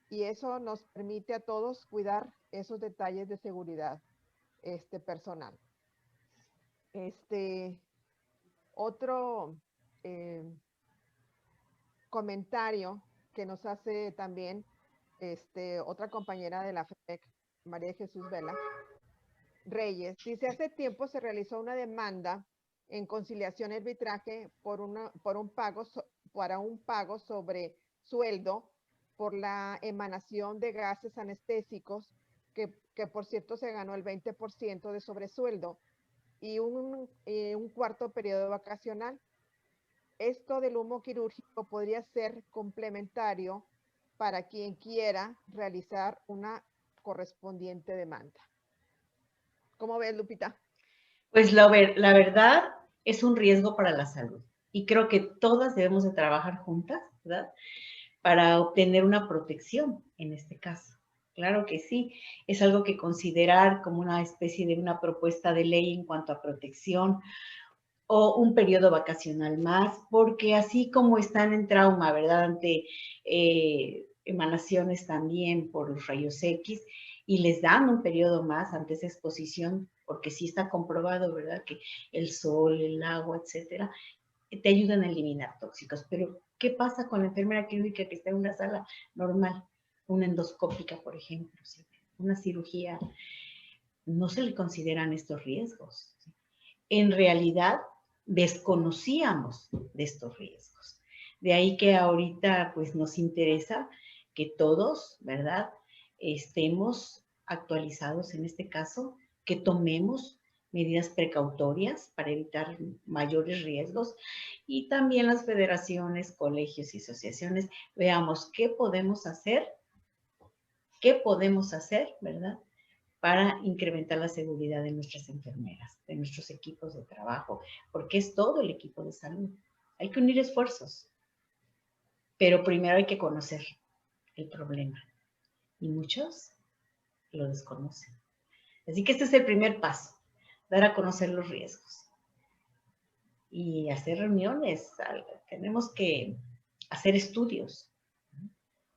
y eso nos permite a todos cuidar esos detalles de seguridad personal. Otro comentario que nos hace también otra compañera de la FEMEC, María Jesús Vela Reyes, dice, hace tiempo se realizó una demanda en conciliación y arbitraje para un pago sobre sueldo por la emanación de gases anestésicos, que por cierto se ganó el 20% de sobresueldo y un cuarto periodo vacacional. Esto del humo quirúrgico podría ser complementario para quien quiera realizar una correspondiente demanda. ¿Cómo ves, Lupita? Pues la verdad es un riesgo para la salud y creo que todas debemos de trabajar juntas, ¿verdad?, para obtener una protección en este caso. Claro que sí, es algo que considerar como una especie de una propuesta de ley en cuanto a protección o un periodo vacacional más, porque así como están en trauma, ¿verdad?, ante emanaciones también por los rayos X, y les dan un periodo más ante esa exposición, porque sí está comprobado, ¿verdad?, que el sol, el agua, etcétera, te ayudan a eliminar tóxicos. Pero, ¿qué pasa con la enfermera quirúrgica que está en una sala normal? Una endoscópica, por ejemplo, ¿sí?, una cirugía, no se le consideran estos riesgos. En realidad, desconocíamos de estos riesgos. De ahí que ahorita, pues, nos interesa que todos, ¿verdad?, estemos actualizados en este caso, que tomemos medidas precautorias para evitar mayores riesgos, y también las federaciones, colegios y asociaciones veamos qué podemos hacer, ¿verdad?, para incrementar la seguridad de nuestras enfermeras, de nuestros equipos de trabajo, porque es todo el equipo de salud. Hay que unir esfuerzos, pero primero hay que conocer el problema, y muchos lo desconocen. Así que este es el primer paso, dar a conocer los riesgos y hacer reuniones. Tenemos que hacer estudios,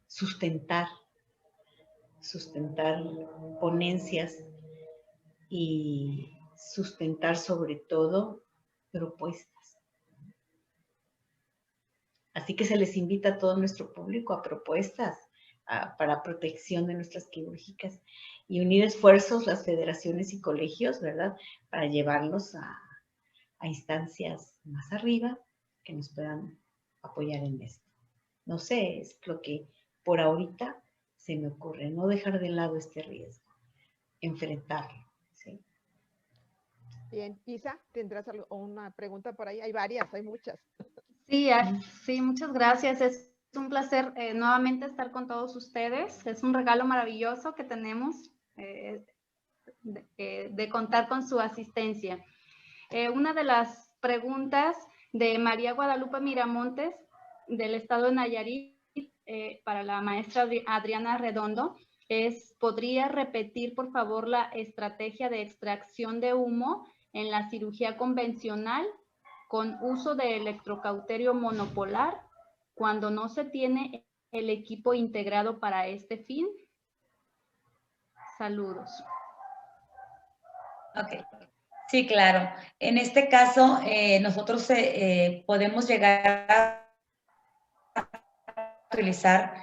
sustentar ponencias y sustentar sobre todo propuestas. Así que se les invita a todo nuestro público a propuestas para protección de nuestras quirúrgicas y unir esfuerzos las federaciones y colegios, ¿verdad?, para llevarlos a instancias más arriba que nos puedan apoyar en esto. No sé, es lo que por ahorita se me ocurre, no dejar de lado este riesgo, enfrentarlo, ¿sí? Bien, Isa, ¿tendrás una pregunta por ahí? Hay varias, hay muchas. Sí, sí, muchas gracias. Es un placer nuevamente estar con todos ustedes. Es un regalo maravilloso que tenemos de contar con su asistencia. Una de las preguntas de María Guadalupe Miramontes, del estado de Nayarit, para la maestra Adriana Redondo, es, ¿podría repetir, por favor, la estrategia de extracción de humo en la cirugía convencional con uso de electrocauterio monopolar cuando no se tiene el equipo integrado para este fin? Saludos. Ok. Sí, claro. En este caso, nosotros podemos llegar a utilizar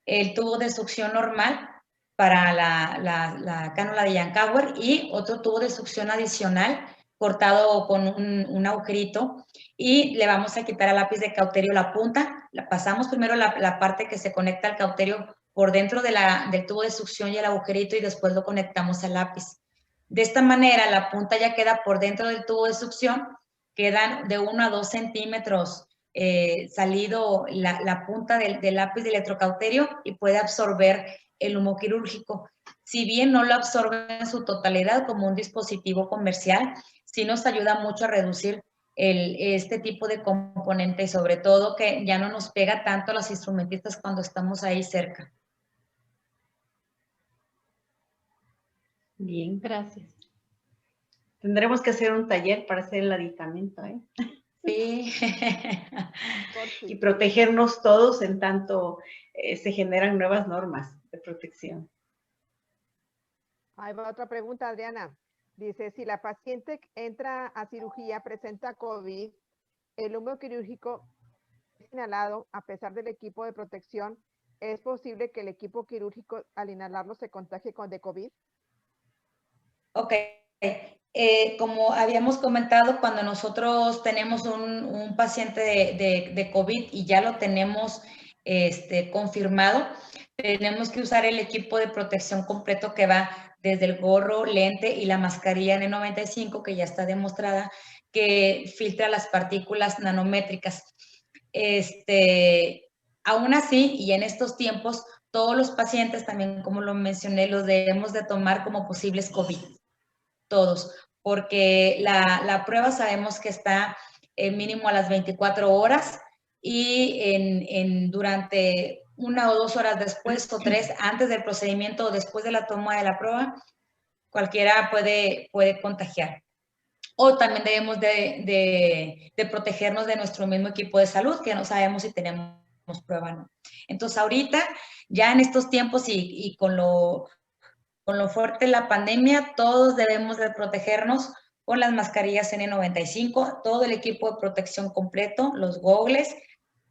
el tubo de succión normal para la cánula de Yankauer y otro tubo de succión adicional cortado con un agujerito, y le vamos a quitar al lápiz de cauterio la punta. Pasamos primero la parte que se conecta al cauterio por dentro del tubo de succión y el agujerito, y después lo conectamos al lápiz. De esta manera la punta ya queda por dentro del tubo de succión, quedan de 1 a 2 centímetros salido la punta del lápiz de electrocauterio, y puede absorber el humo quirúrgico. Si bien no lo absorbe en su totalidad como un dispositivo comercial, sí nos ayuda mucho a reducir este tipo de componentes, sobre todo que ya no nos pega tanto a los instrumentistas cuando estamos ahí cerca. Bien. Gracias. Tendremos que hacer un taller para hacer el aditamento, ¿eh? Sí. Y protegernos todos en tanto se generan nuevas normas de protección. Ahí va otra pregunta, Adriana. Dice, si la paciente entra a cirugía, presenta COVID, el humo quirúrgico es inhalado a pesar del equipo de protección, ¿es posible que el equipo quirúrgico al inhalarlo se contagie de COVID? Ok. Como habíamos comentado, cuando nosotros tenemos un paciente de COVID y ya lo tenemos confirmado, tenemos que usar el equipo de protección completo que va desde el gorro, lente y la mascarilla N95, que ya está demostrada que filtra las partículas nanométricas. Aún así, y en estos tiempos, todos los pacientes, también como lo mencioné, los debemos de tomar como posibles COVID. Todos, porque la prueba sabemos que está mínimo a las 24 horas, y durante 1 o 2 horas después o 3 antes del procedimiento o después de la toma de la prueba, cualquiera puede contagiar. O también debemos de protegernos de nuestro mismo equipo de salud, que no sabemos si tenemos prueba o no. Entonces, ahorita, ya en estos tiempos y con lo fuerte de la pandemia, todos debemos de protegernos con las mascarillas N95, todo el equipo de protección completo, los gogles,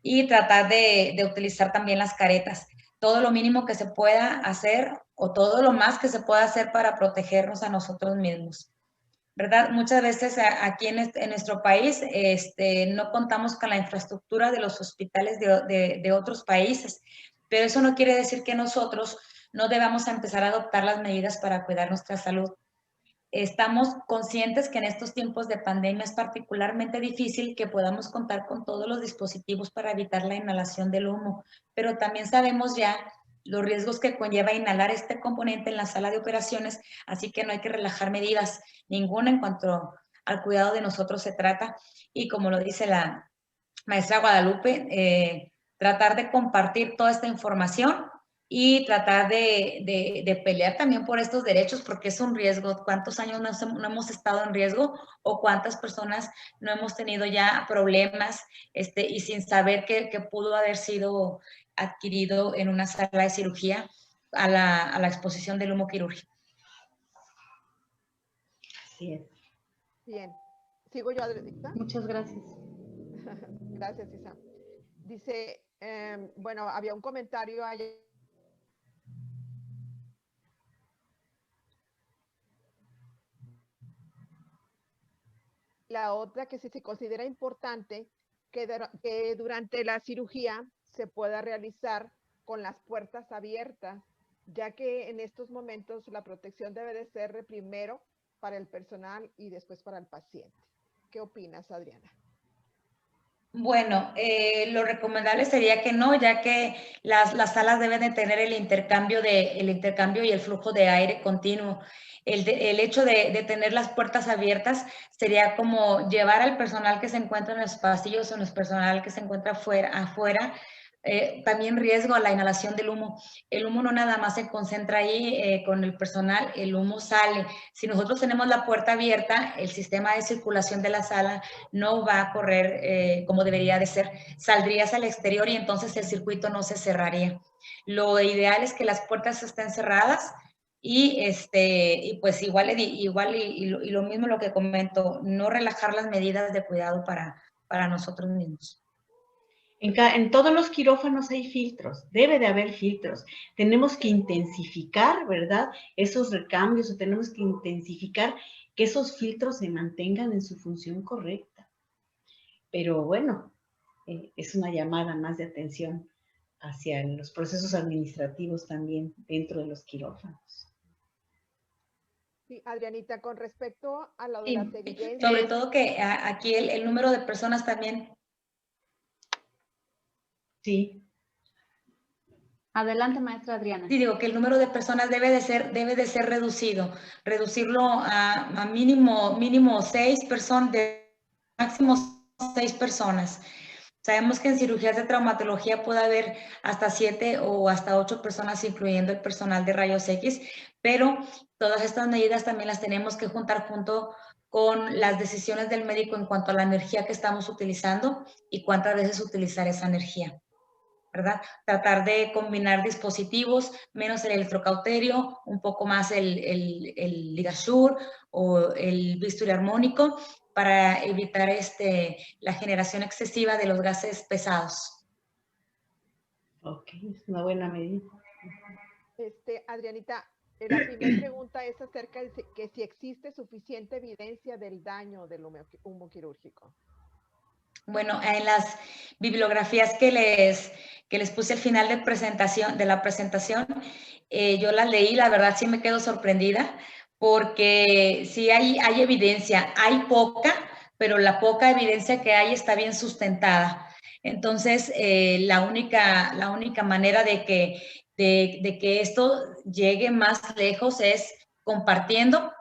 y tratar de utilizar también las caretas. Todo lo mínimo que se pueda hacer o todo lo más que se pueda hacer para protegernos a nosotros mismos, ¿verdad? Muchas veces aquí en nuestro país no contamos con la infraestructura de los hospitales de otros países, pero eso no quiere decir que nosotros no debamos empezar a adoptar las medidas para cuidar nuestra salud. Estamos conscientes que en estos tiempos de pandemia es particularmente difícil que podamos contar con todos los dispositivos para evitar la inhalación del humo, pero también sabemos ya los riesgos que conlleva inhalar este componente en la sala de operaciones, así que no hay que relajar medidas, ninguna en cuanto al cuidado de nosotros se trata. Y como lo dice la maestra Guadalupe, tratar de compartir toda esta información y tratar de pelear también por estos derechos, porque es un riesgo. ¿Cuántos años no hemos estado en riesgo, o cuántas personas no hemos tenido ya problemas y sin saber que pudo haber sido adquirido en una sala de cirugía a la exposición del humo quirúrgico? Así es. Bien. ¿Sigo yo, Adriana? Muchas gracias. Gracias, Isa. Dice, bueno, había un comentario ayer. La otra, que si se considera importante que durante la cirugía se pueda realizar con las puertas abiertas, ya que en estos momentos la protección debe de ser primero para el personal y después para el paciente. ¿Qué opinas, Adriana? Bueno, lo recomendable sería que no, ya que las salas deben de tener el intercambio y el flujo de aire continuo. El hecho de tener las puertas abiertas sería como llevar al personal que se encuentra en los pasillos o en el personal que se encuentra afuera, también riesgo a la inhalación del humo. El humo no nada más se concentra ahí con el personal, el humo sale. Si nosotros tenemos la puerta abierta, el sistema de circulación de la sala no va a correr como debería de ser. Saldrías al exterior y entonces el circuito no se cerraría. Lo ideal es que las puertas estén cerradas y pues igual y lo mismo lo que comento, no relajar las medidas de cuidado para nosotros mismos. En todos los quirófanos hay filtros, debe de haber filtros. Tenemos que intensificar, ¿verdad? Esos recambios, o tenemos que intensificar que esos filtros se mantengan en su función correcta. Pero bueno, es una llamada más de atención hacia los procesos administrativos también dentro de los quirófanos. Sí, Adrianita, con respecto a lo de Sí, las evidencias. sobre todo que aquí el número de personas también. Sí. Adelante, maestra Adriana. Sí, digo que el número de personas debe de ser reducido, reducirlo a mínimo 6 personas, de máximo 6 personas. Sabemos que en cirugías de traumatología puede haber hasta 7 o hasta 8 personas, incluyendo el personal de rayos X, pero todas estas medidas también las tenemos que juntar junto con las decisiones del médico en cuanto a la energía que estamos utilizando y cuántas veces utilizar esa energía, ¿verdad? Tratar de combinar dispositivos, menos el electrocauterio, un poco más el LigaSure o el bisturí armónico, para evitar la generación excesiva de los gases pesados. Ok, es una buena medida. Adrianita, la primera pregunta es acerca de que si existe suficiente evidencia del daño del humo quirúrgico. Bueno, en las bibliografías que les puse al final de la presentación, yo las leí, la verdad sí me quedo sorprendida, porque sí hay evidencia, hay poca, pero la poca evidencia que hay está bien sustentada. Entonces, la única manera de que esto llegue más lejos es compartiendo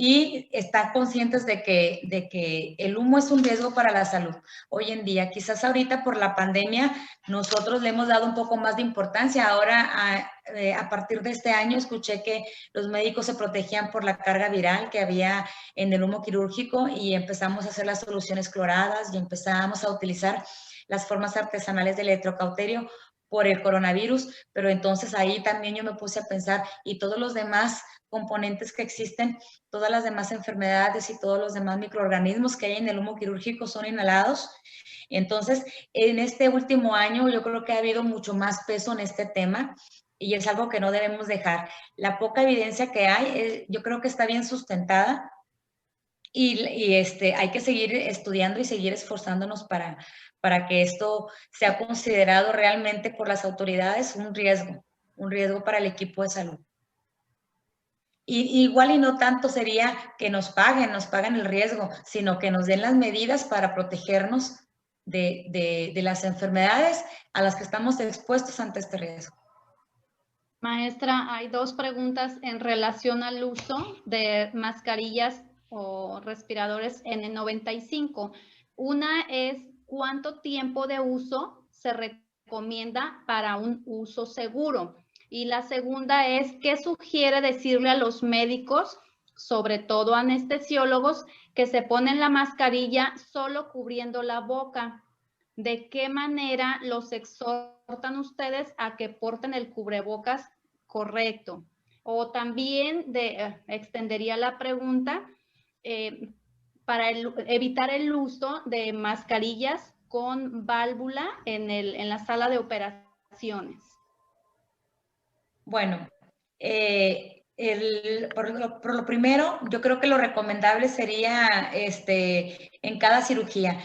y estar conscientes de que el humo es un riesgo para la salud hoy en día. Quizás ahorita por la pandemia nosotros le hemos dado un poco más de importancia. Ahora, a partir de este año, escuché que los médicos se protegían por la carga viral que había en el humo quirúrgico y empezamos a hacer las soluciones cloradas y empezamos a utilizar las formas artesanales del electrocauterio por el coronavirus, pero entonces ahí también yo me puse a pensar, y todos los demás componentes que existen, todas las demás enfermedades y todos los demás microorganismos que hay en el humo quirúrgico son inhalados. Entonces, en este último año yo creo que ha habido mucho más peso en este tema y es algo que no debemos dejar. La poca evidencia que hay, yo creo que está bien sustentada y hay que seguir estudiando y seguir esforzándonos para que esto sea considerado realmente por las autoridades un riesgo para el equipo de salud. Y igual y no tanto sería que nos paguen el riesgo, sino que nos den las medidas para protegernos de las enfermedades a las que estamos expuestos ante este riesgo. Maestra, hay dos preguntas en relación al uso de mascarillas o respiradores N95. Una es, ¿cuánto tiempo de uso se recomienda para un uso seguro? Y la segunda es, ¿qué sugiere decirle a los médicos, sobre todo anestesiólogos, que se ponen la mascarilla solo cubriendo la boca? ¿De qué manera los exhortan ustedes a que porten el cubrebocas correcto? O también extendería la pregunta para evitar el uso de mascarillas con válvula en la sala de operaciones. Bueno, por lo primero, yo creo que lo recomendable sería en cada cirugía.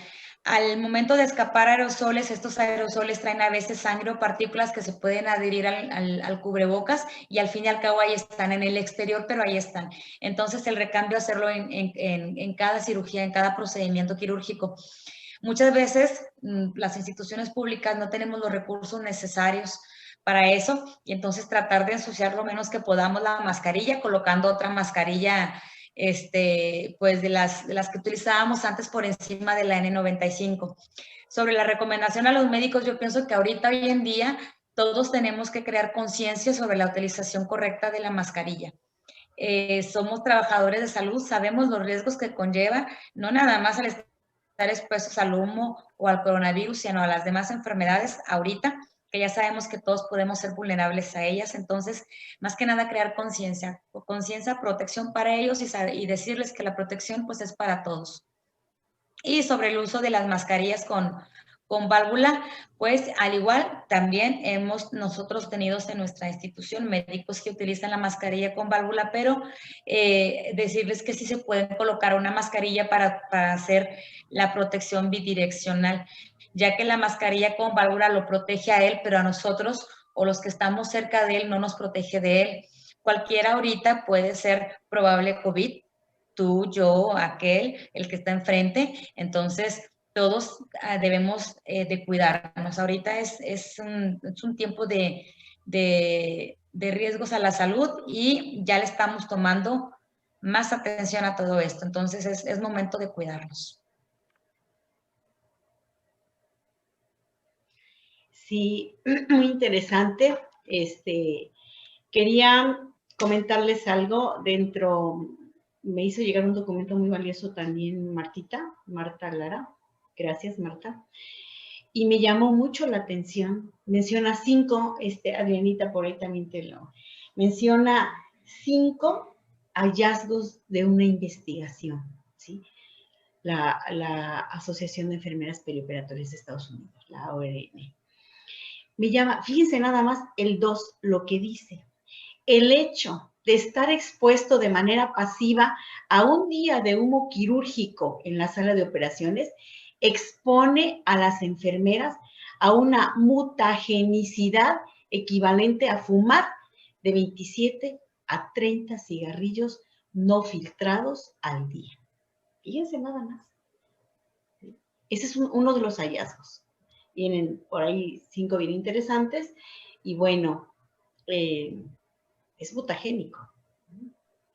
Al momento de escapar aerosoles, estos aerosoles traen a veces sangre o partículas que se pueden adherir al cubrebocas y al fin y al cabo ahí están en el exterior, pero ahí están. Entonces el recambio hacerlo en cada cirugía, en cada procedimiento quirúrgico. Muchas veces las instituciones públicas no tenemos los recursos necesarios para eso y entonces tratar de ensuciar lo menos que podamos la mascarilla colocando otra mascarilla pues de las que utilizábamos antes por encima de la N95. Sobre la recomendación a los médicos, yo pienso que ahorita, hoy en día, todos tenemos que crear conciencia sobre la utilización correcta de la mascarilla. Somos trabajadores de salud, sabemos los riesgos que conlleva, no nada más al estar expuestos al humo o al coronavirus, sino a las demás enfermedades ahorita, que ya sabemos que todos podemos ser vulnerables a ellas. Entonces, más que nada crear conciencia, protección para ellos y decirles que la protección pues es para todos. Y sobre el uso de las mascarillas con con válvula, pues al igual también hemos nosotros tenido en nuestra institución médicos que utilizan la mascarilla con válvula, pero decirles que sí se pueden colocar una mascarilla para hacer la protección bidireccional, ya que la mascarilla con válvula lo protege a él, pero a nosotros o los que estamos cerca de él no nos protege de él. Cualquiera ahorita puede ser probable COVID, tú, yo, aquel, el que está enfrente, entonces todos debemos de cuidarnos. Ahorita es un tiempo de riesgos a la salud y ya le estamos tomando más atención a todo esto, entonces es momento de cuidarnos. Sí, muy interesante. Quería comentarles algo me hizo llegar un documento muy valioso también Marta Lara. Gracias, Marta. Y me llamó mucho la atención. Menciona 5, Adrianita, por ahí también menciona 5 hallazgos de una investigación, ¿sí? La Asociación de Enfermeras Perioperatorias de Estados Unidos, la ORN. Me llama, fíjense nada más el 2, lo que dice. El hecho de estar expuesto de manera pasiva a un día de humo quirúrgico en la sala de operaciones expone a las enfermeras a una mutagenicidad equivalente a fumar de 27 a 30 cigarrillos no filtrados al día. Fíjense nada más. Ese es uno de los hallazgos. Vienen por ahí 5 bien interesantes y bueno, es mutagénico.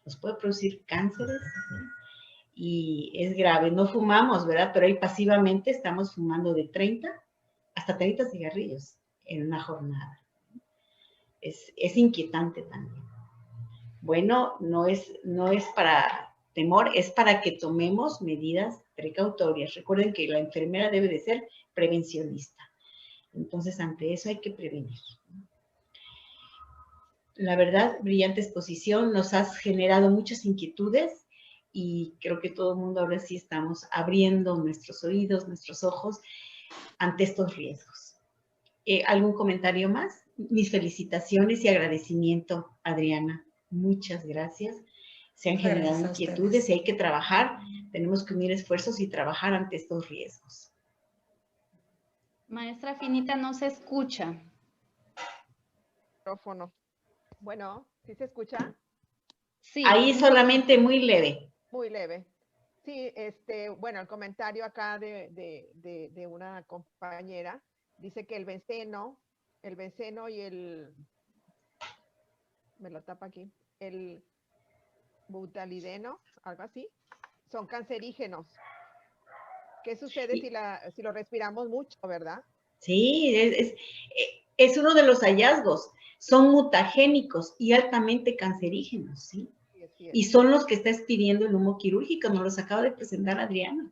Nos puede producir cánceres y es grave. No fumamos, ¿verdad? Pero ahí pasivamente estamos fumando de 30 hasta 30 cigarrillos en una jornada. Es inquietante también. Bueno, no es para temor, es para que tomemos medidas precautorias. Recuerden que la enfermera debe de ser prevencionista. Entonces, ante eso hay que prevenir. La verdad, brillante exposición, nos has generado muchas inquietudes y creo que todo el mundo ahora sí estamos abriendo nuestros oídos, nuestros ojos ante estos riesgos. ¿Algún comentario más? Mis felicitaciones y agradecimiento, Adriana. Muchas gracias. Se han generado inquietudes y hay que trabajar, tenemos que unir esfuerzos y trabajar ante estos riesgos. Maestra Finita, no se escucha. Micrófono. Bueno, ¿sí se escucha? Sí. Ahí solamente muy leve. Muy leve. Sí, bueno, el comentario acá de una compañera dice que el benceno y me lo tapa aquí, el butalideno, algo así, son cancerígenos. ¿Qué sucede si lo respiramos mucho, verdad? Sí, es uno de los hallazgos. Son mutagénicos y altamente cancerígenos, ¿sí? Sí, y son los que está expidiendo el humo quirúrgico, nos los acaba de presentar Adriana.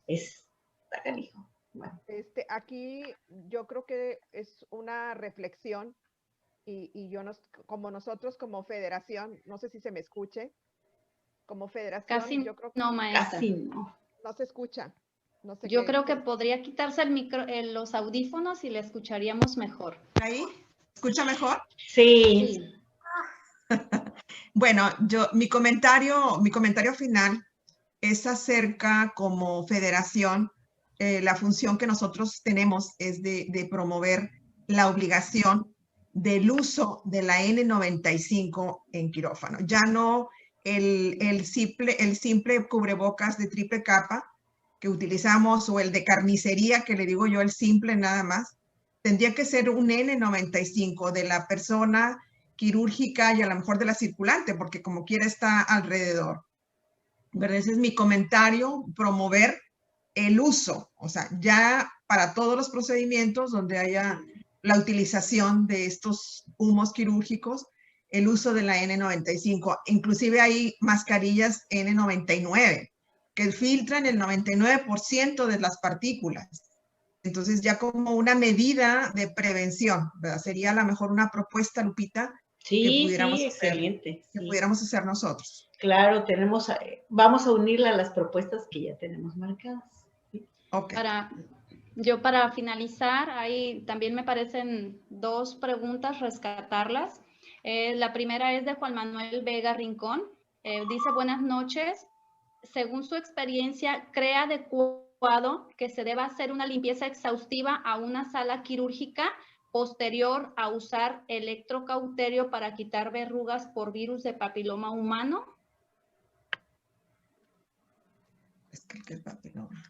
Está canijo. Bueno. Aquí yo creo que es una reflexión y como nosotros como federación, no sé si se me escuche, como federación, casi yo creo que no, maestra. Casi no. No se escucha. No sé yo creo que podría quitarse los audífonos y le escucharíamos mejor. ¿Ahí? ¿Escucha mejor? Sí. Bueno, mi comentario final es acerca como federación, la función que nosotros tenemos es de promover la obligación del uso de la N95 en quirófano. Ya no el simple cubrebocas de triple capa que utilizamos o el de carnicería, que le digo yo el simple nada más, tendría que ser un N95 de la persona quirúrgica y a lo mejor de la circulante, porque como quiera está alrededor. ¿Verdad? Ese es mi comentario, promover el uso, o sea, ya para todos los procedimientos donde haya la utilización de estos humos quirúrgicos, el uso de la N95. Inclusive hay mascarillas N99 que filtran el 99% de las partículas. Entonces ya como una medida de prevención, ¿verdad? Sería a lo mejor una propuesta, Lupita, que pudiéramos excelente. Que pudiéramos hacer nosotros. Claro, vamos a unirla a las propuestas que ya tenemos marcadas. ¿Sí? Okay. Yo para finalizar, ahí también me parecen 2 preguntas, rescatarlas. La primera es de Juan Manuel Vega Rincón. Dice, buenas noches. Según su experiencia, ¿cree adecuado que se deba hacer una limpieza exhaustiva a una sala quirúrgica posterior a usar electrocauterio para quitar verrugas por virus de papiloma humano? Es que el papiloma.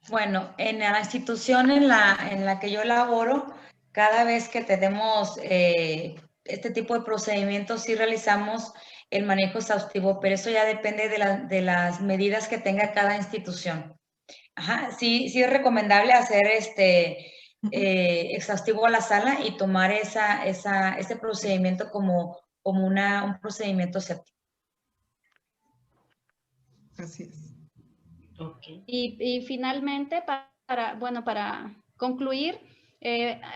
Bueno, en la institución en la que yo laboro, cada vez que tenemos este tipo de procedimientos, sí realizamos el manejo exhaustivo, pero eso ya depende de las medidas que tenga cada institución. Ajá, sí es recomendable hacer exhaustivo a la sala y tomar ese procedimiento como un procedimiento séptico. Así es. Ok. Y finalmente, para concluir,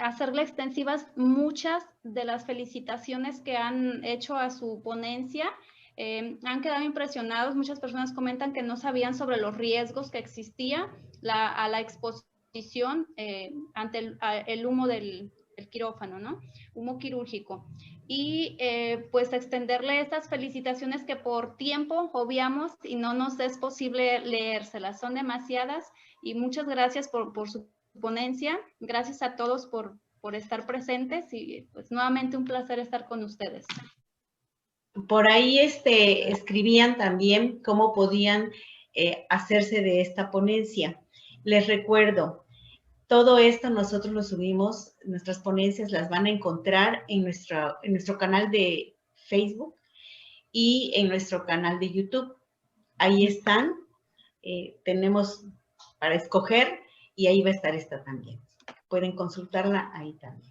hacerle extensivas muchas de las felicitaciones que han hecho a su ponencia. Han quedado impresionados, muchas personas comentan que no sabían sobre los riesgos que existía a la exposición ante el humo del quirófano, ¿no? Humo quirúrgico. Y pues extenderle estas felicitaciones que por tiempo obviamos y no nos es posible leérselas, son demasiadas, y muchas gracias por su ponencia, gracias a todos por estar presentes y pues nuevamente un placer estar con ustedes. Por ahí escribían también cómo podían hacerse de esta ponencia. Les recuerdo, todo esto nosotros lo subimos, nuestras ponencias las van a encontrar en nuestro canal de Facebook y en nuestro canal de YouTube. Ahí están, tenemos para escoger y ahí va a estar esta también. Pueden consultarla ahí también.